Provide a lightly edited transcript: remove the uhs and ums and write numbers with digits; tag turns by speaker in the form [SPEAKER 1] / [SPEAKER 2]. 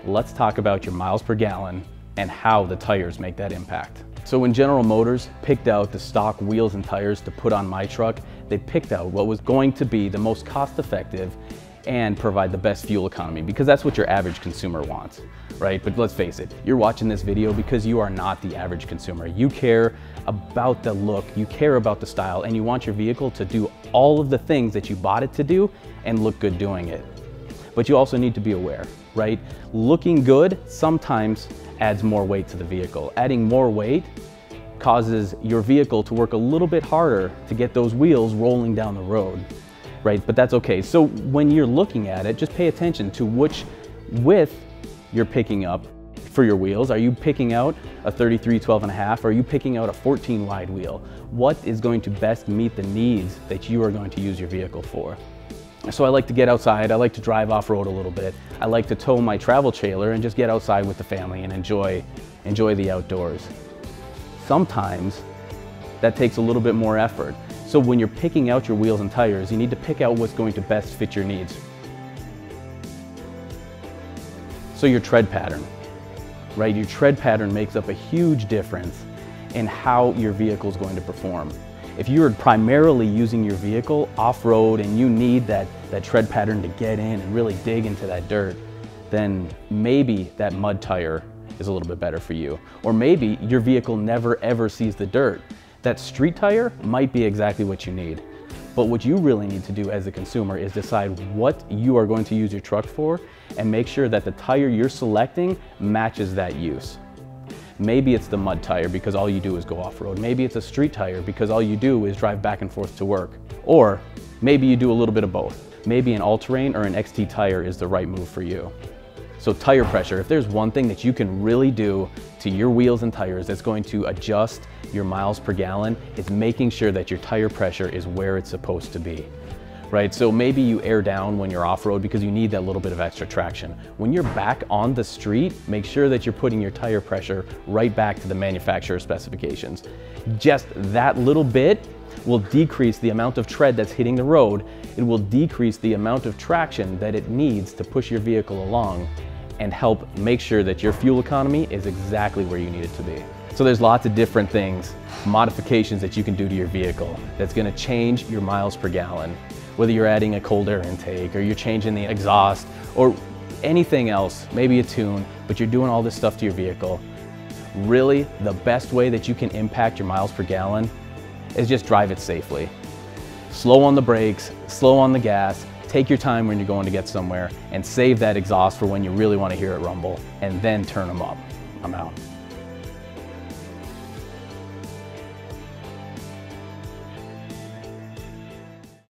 [SPEAKER 1] let's talk about your miles per gallon and how the tires make that impact. So when General Motors picked out the stock wheels and tires to put on my truck, they picked out what was going to be the most cost-effective and provide the best fuel economy, because that's what your average consumer wants, right? But let's face it, you're watching this video because you are not the average consumer. You care about the look, you care about the style, and you want your vehicle to do all of the things that you bought it to do and look good doing it. But you also need to be aware, right? Looking good sometimes adds more weight to the vehicle. Adding more weight causes your vehicle to work a little bit harder to get those wheels rolling down the road, right? But that's okay. So when you're looking at it, just pay attention to which width you're picking up for your wheels. Are you picking out a 33 12.5? Are you picking out a 14 wide wheel? What is going to best meet the needs that you are going to use your vehicle for? So I like to get outside, I like to drive off-road a little bit. I like to tow my travel trailer and just get outside with the family and enjoy the outdoors. Sometimes that takes a little bit more effort. So when you're picking out your wheels and tires, you need to pick out what's going to best fit your needs. So your tread pattern, right? Your tread pattern makes up a huge difference in how your vehicle is going to perform. If you're primarily using your vehicle off-road and you need that tread pattern to get in and really dig into that dirt, then maybe that mud tire is a little bit better for you. Or maybe your vehicle never ever sees the dirt. That street tire might be exactly what you need. But what you really need to do as a consumer is decide what you are going to use your truck for and make sure that the tire you're selecting matches that use. Maybe it's the mud tire because all you do is go off-road. Maybe it's a street tire because all you do is drive back and forth to work. Or maybe you do a little bit of both. Maybe an all-terrain or an XT tire is the right move for you. So tire pressure, if there's one thing that you can really do to your wheels and tires that's going to adjust your miles per gallon, it's making sure that your tire pressure is where it's supposed to be. Right, so maybe you air down when you're off-road because you need that little bit of extra traction. When you're back on the street, make sure that you're putting your tire pressure right back to the manufacturer specifications. Just that little bit will decrease the amount of tread that's hitting the road. It will decrease the amount of traction that it needs to push your vehicle along and help make sure that your fuel economy is exactly where you need it to be. So there's lots of different things, modifications that you can do to your vehicle that's gonna change your miles per gallon. Whether you're adding a cold air intake or you're changing the exhaust or anything else, maybe a tune, but you're doing all this stuff to your vehicle. Really, the best way that you can impact your miles per gallon is just drive it safely. Slow on the brakes, slow on the gas, take your time when you're going to get somewhere, and save that exhaust for when you really want to hear it rumble, and then turn them up. I'm out.